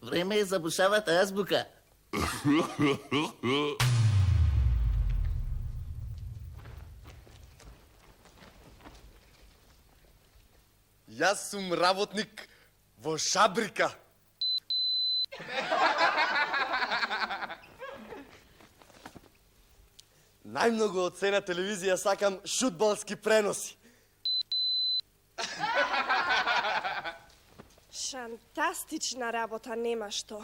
Време е за бушавата азбука. Јас сум работник во шабрика. Најмногу од сена телевизија сакам шутболски преноси. Шантастична работа, нема што.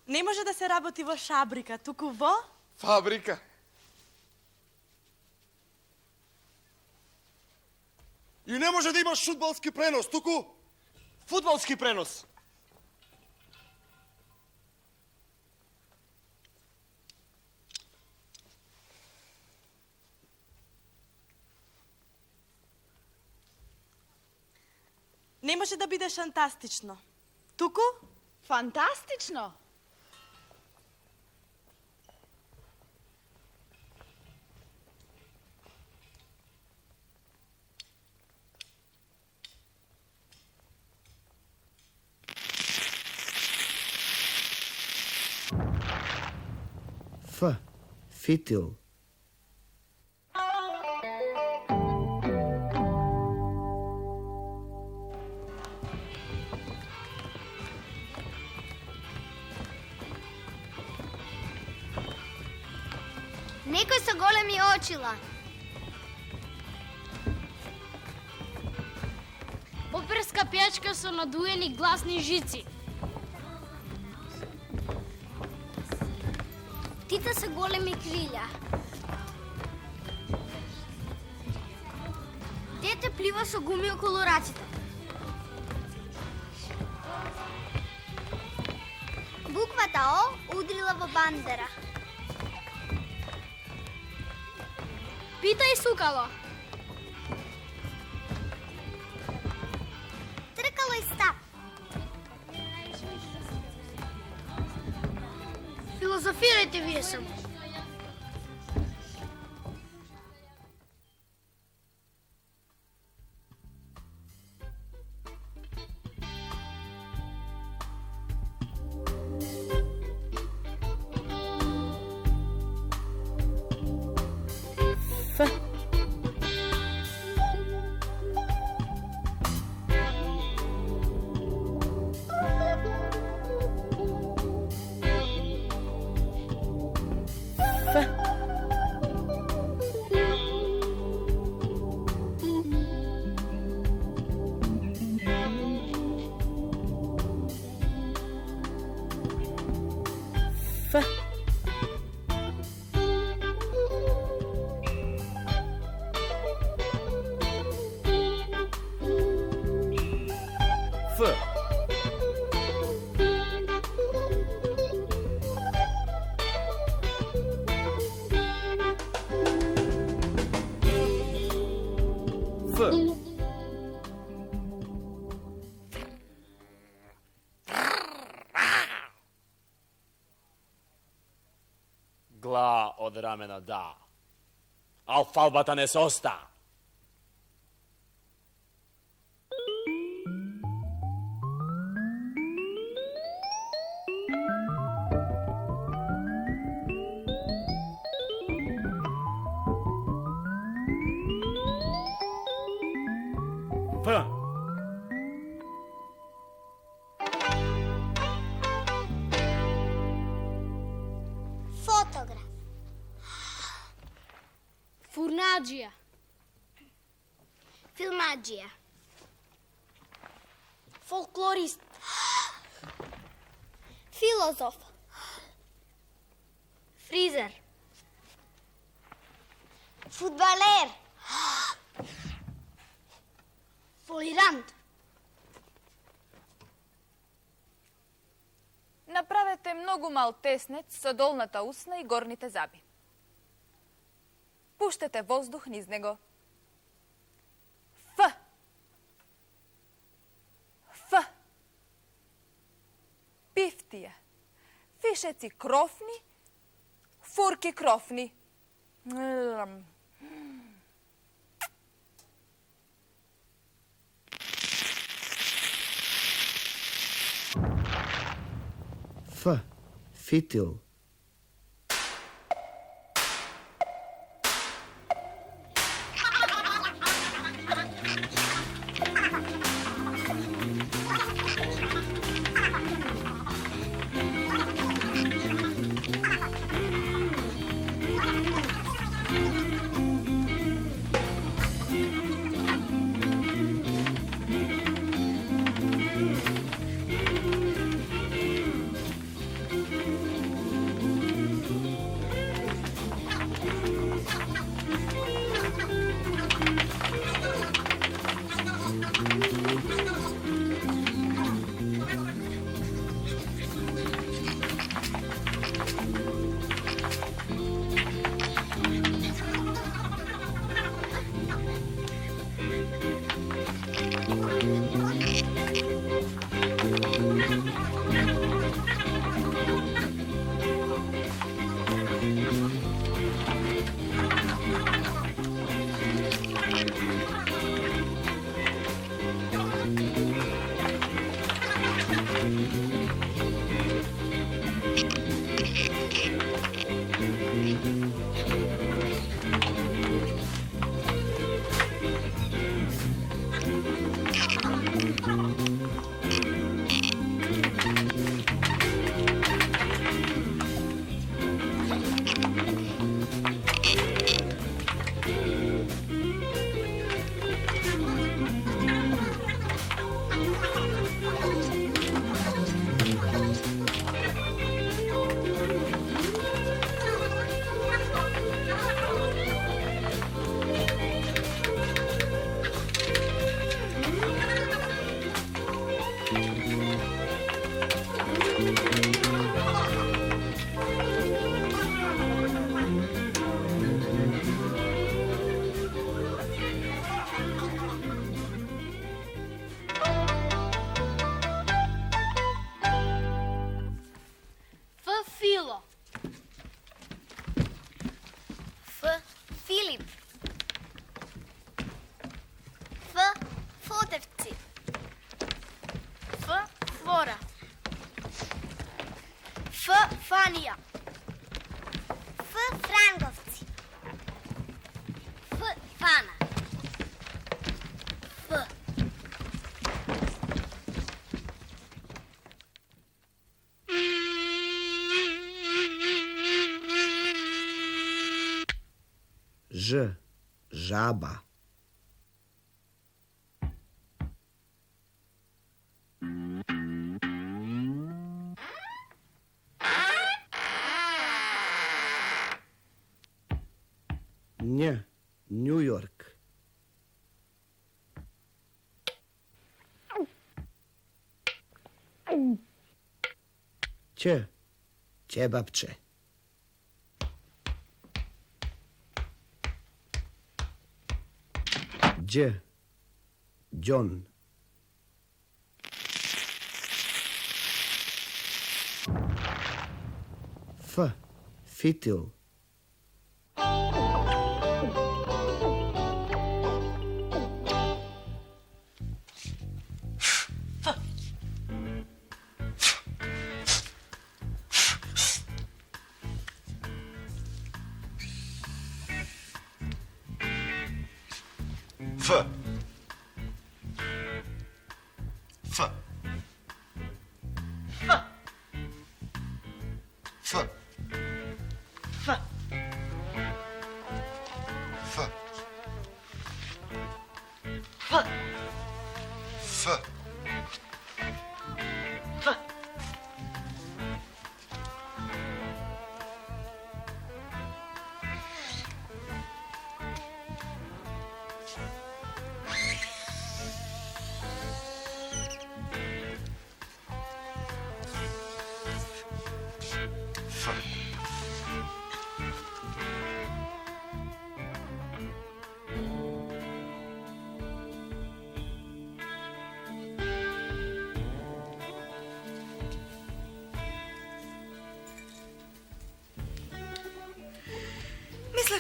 Не може да се работи во шабрика, туку во... Фабрика. И не може да имаш шутболски пренос, туку фудбалски пренос. Не може да биде шантастично. Туку? Фантастично! Фитил. Некој со големи очила. Оперска пејачка со надуени гласни жици. Птица со големи крилја. Дете плива со гуми околу раците. Буквата О удрила во бандера. Питај сукало. Тркало и стап. Филозофирајте вие само. Gla od ramena da. Alfalbata ne se osta. F. Fotograf. Furnađija. Filmađija. Folklorist. Filozof. Frizer. Fudbaler. Folirant. Направете многу мал теснец со долната усна и горните заби. Пуштете воздух низ него. Ф. Ф. Пифтија. Фишеци крофни, фурки крофни. F. Fitil. Filo. Filip. Fotevci. Flora. Fanija. Frangovci. Fana. Ž. Žaba. Nj. New York. Ć. Ćebapče. Đ. John. F. Fitil. F. F. F. F. F. F. F. F.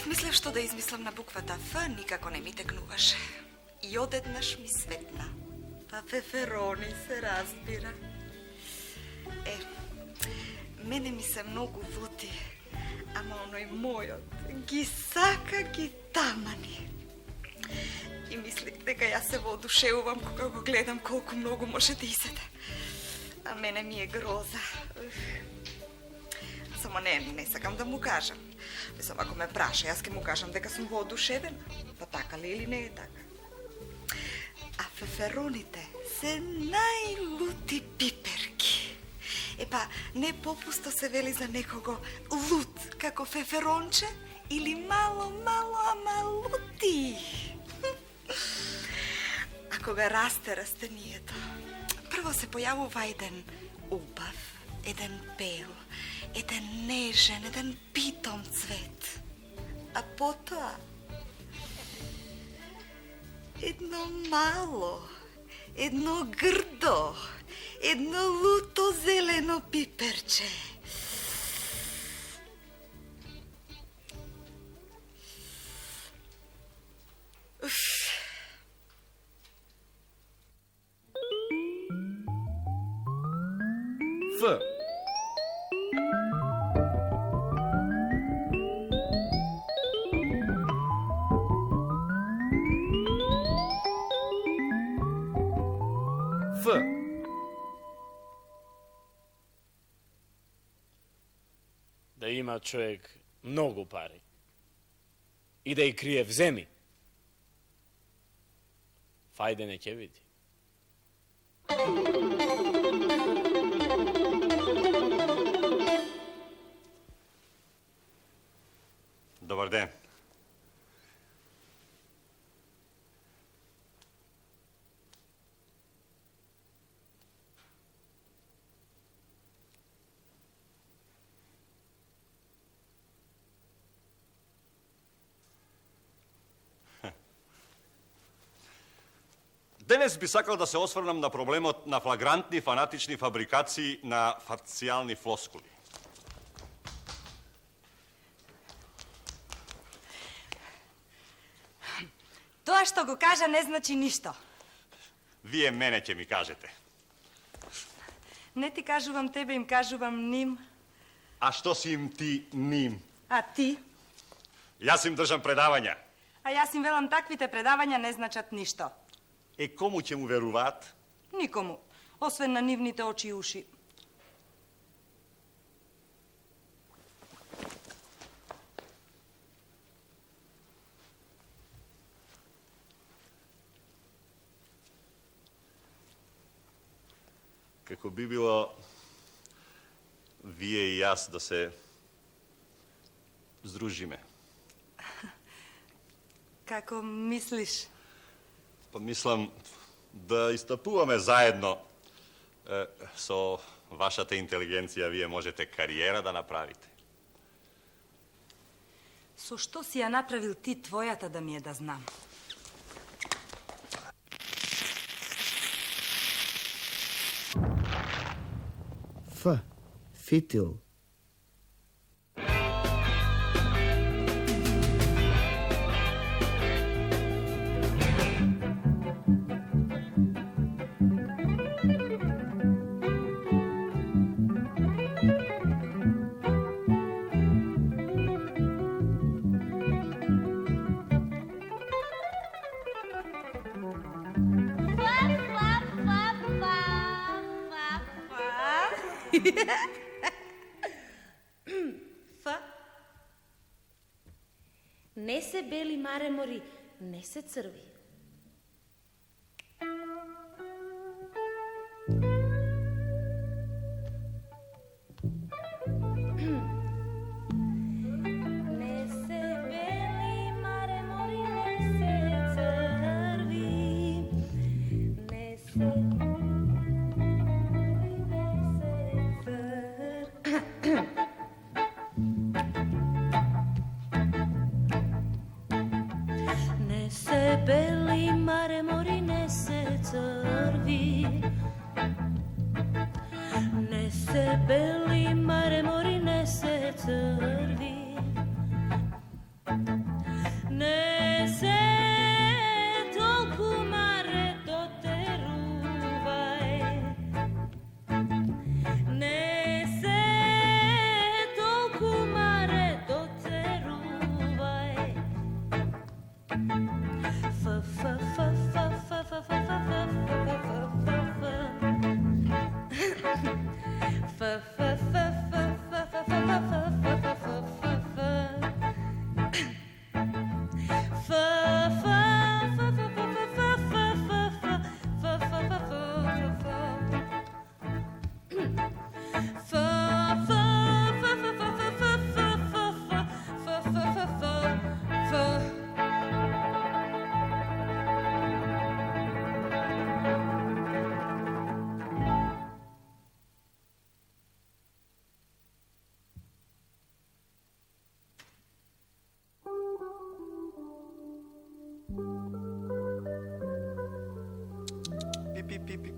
Мислев што да измислам на буквата Ф, никако не ми текнуваш. И одеднаш ми светна. Па феферони се разбира. Мене ми се многу лути, ама оној мојот ги сака, ги тамани. И мислих дека јас се воодушевувам кога го гледам колку многу може да изеде. А мене ми е гроза. Само не сакам да му кажам. Мислам, ако ме праша, јас ќе му кажам дека сум воодушевена. Па така ли или не е така? А фефероните се најлути пиперки. Епа, не попусто се вели за некого лут, како феферонче, или мало, ама лути. А кога расте растението, прво се појавува еден убав, еден бел, еден нежен, еден питом цвет. А потоа едно мало, едно грдо, едно луто зелено пиперче. F. F. Да има човек многу пари и да ги крие в земи, фајде не ќе види. Добар ден. Денес би сакал да се осврнам на проблемот на флагрантни фанатични фабрикации на фацијални флоскули. Тоа што го кажа не значи ништо. Вие мене ќе ми кажете. Не ти кажувам тебе, им кажувам ним. А што си им ти ним? А ти? Јас им држам предавања. А јас им велам таквите предавања не значат ништо. Кому ќе му веруваат? Никому, освен на нивните очи и уши. Како би било вие и јас да се здружиме. Како мислиш? Па мислам да истапуваме заедно. Со вашата интелигенција вие можете кариера да направите. Со што си ја направил ти твојата да ми е да знам? Фитил. Фа. Не се бели маремори, не се црви. Не се бели маремори, не се црви. Не се... Не се бели маремори, не се црви. Не се бели маремори, не се црви. Не се толку маре дотерувај. Не се толку маре дотерувај. Фа фа фа фа фа фа фа фа фа фа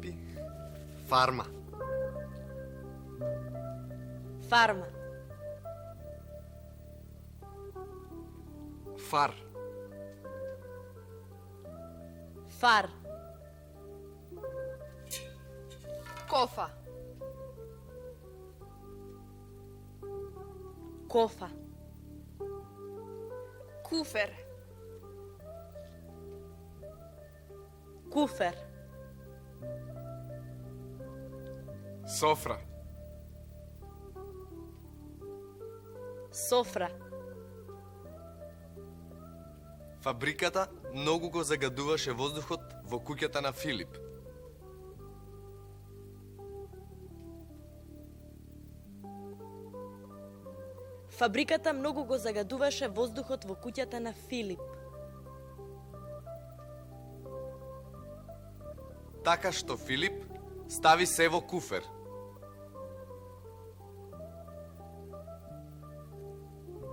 Пи. Фарма. Фарма. Фар. Фар. Кофа. Кофа. Куфер. Куфер. Софра. Софра. Фабриката многу го загадуваше воздухот во куќата на Филип. Фабриката многу го загадуваше воздухот во куќата на Филип. Така што Филип стави се во куфер.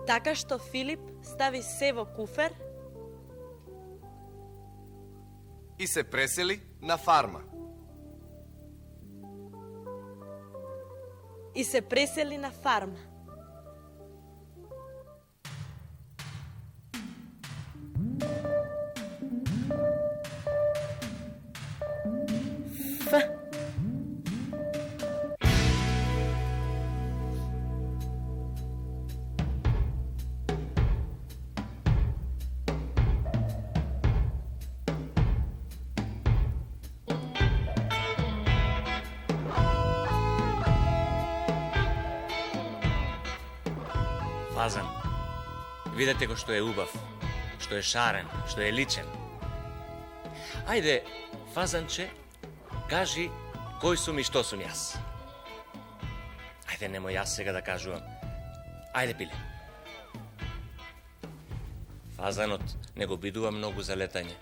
Така што Филип стави се во куфер И се пресели на фарма. и се пресели на фарма. Фазан, видете го што е убав, што е шарен, што е личен. Ајде, Фазанче, кажи кој сум и што сум јас. Ајде, немој јас сега да кажувам. Ајде, пиле. Фазанот не го бидува многу за летање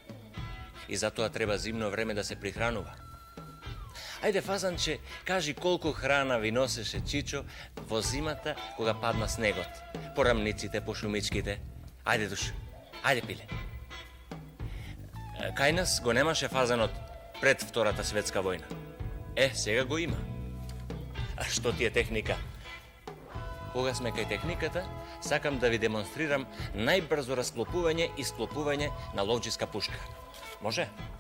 и затоа треба зимно време да се прихранува. Ајде, Фазанче, кажи колку храна ви носеше Чичо во зимата кога падна снегот, по рамниците, по шумичките. Ајде, душ, ајде, пиле. Кај нас го немаше Фазанот пред Втората светска војна. Сега го има. А што ти е техника? Кога сме кај техниката, сакам да ви демонстрирам најбрзо расклопување и склопување на ловчиска пушка. Може? Може.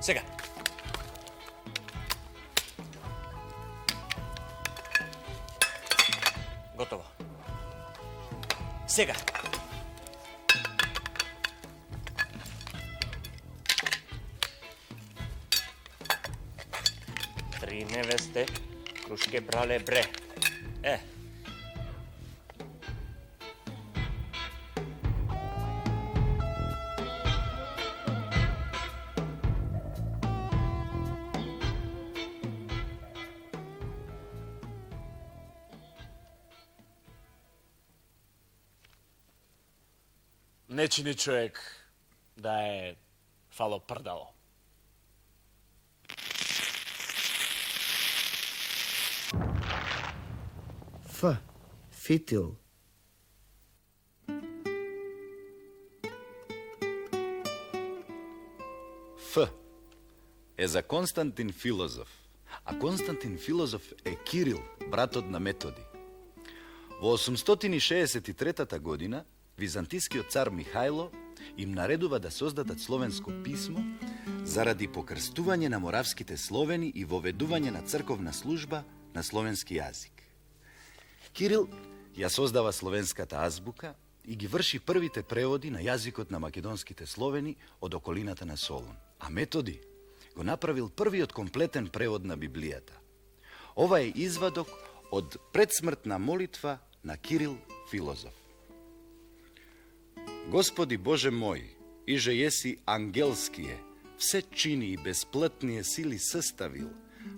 Сега. Готово. Сега. Три невесте, крушке брале бре. Не чини човек да е фало прдало. Фитил. Ф е за Константин Филозоф, а Константин Филозоф е Кирил, братот на Методи. Во 863 година византискиот цар Михајло им наредува да создадат словенско писмо заради покрстување на моравските словени и воведување на црковна служба на словенски јазик. Кирил ја создава словенската азбука и ги врши првите преводи на јазикот на македонските словени од околината на Солун. А Методи го направил првиот комплетен превод на Библијата. Ова е извадок од предсмртна молитва на Кирил Филозоф. Господи Боже мој, иже јеси ангелские, все чини и безплътние сили съставил,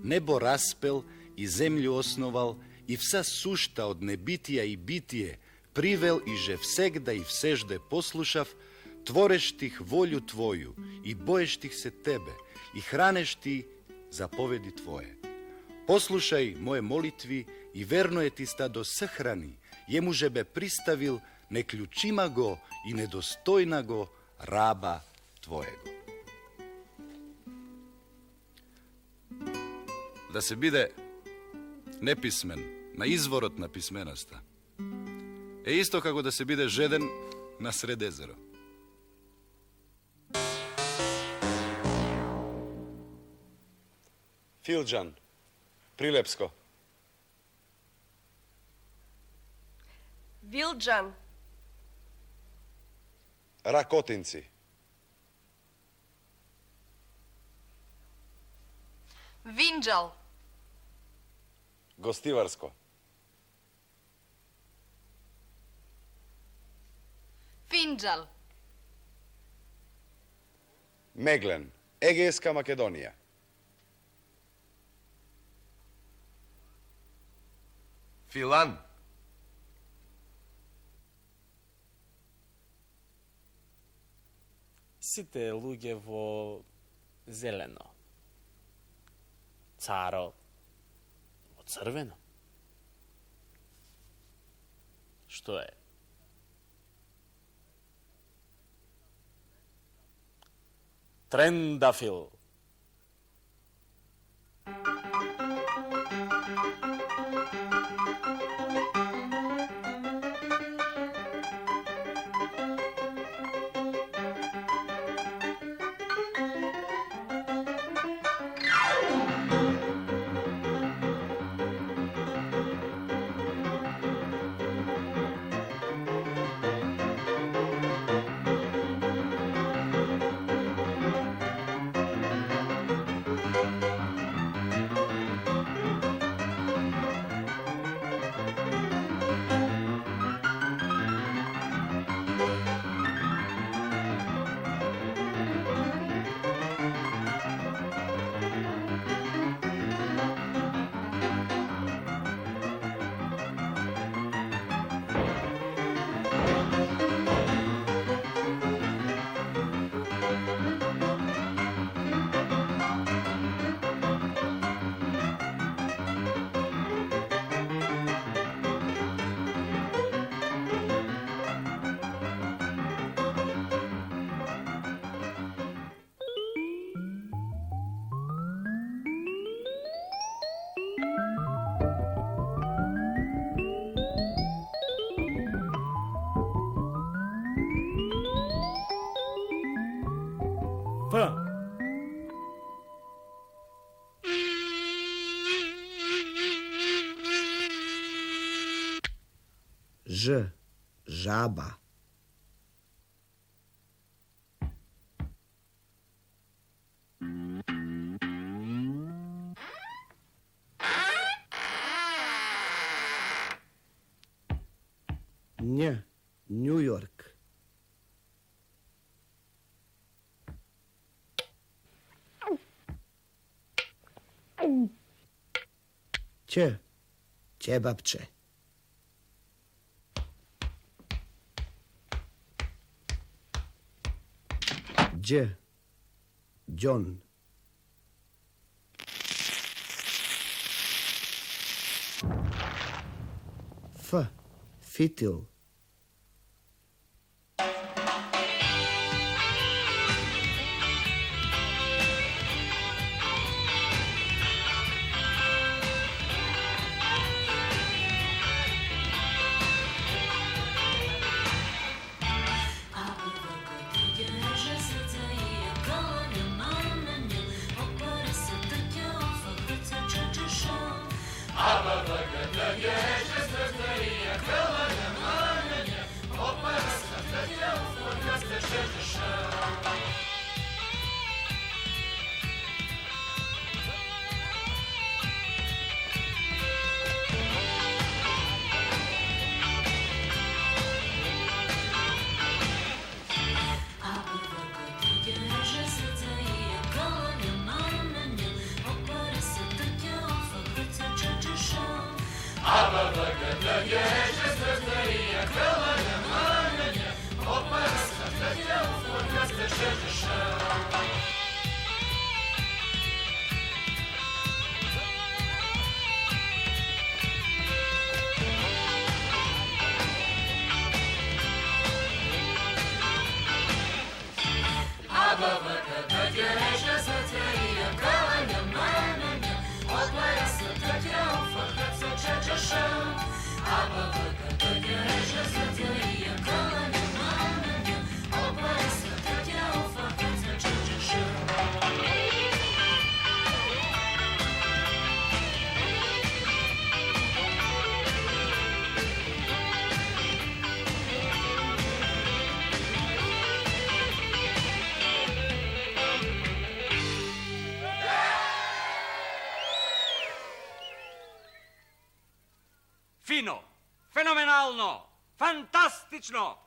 небо распел и землю основал, и вся сушта од небитија и битие привел и же всегда и всежде послушав, творештих волю Твоju и боештих се Тебе и хранешти заповеди Твое. Послушај моje молитви и верно е Ти ста до сахрани, јему же бе приставил неклучима го и недостојна го раба Твоего. Да се биде неписмен на изворот на писменоста е исто како да се биде жеден на сред езеро. Филџан, Прилепско. Вилџан. Ракотинци. Винџал. Гостиварско. Финџал. Меглен, Егејска Македонија. Филан. Сите луѓе во зелено. Царо во црвено. Што е? Трендафил. Ž. Žaba. Nj. New York. Ć. Ćebapče. Đ. John. F. Fitil. Fino, fenomenalno, fantastično,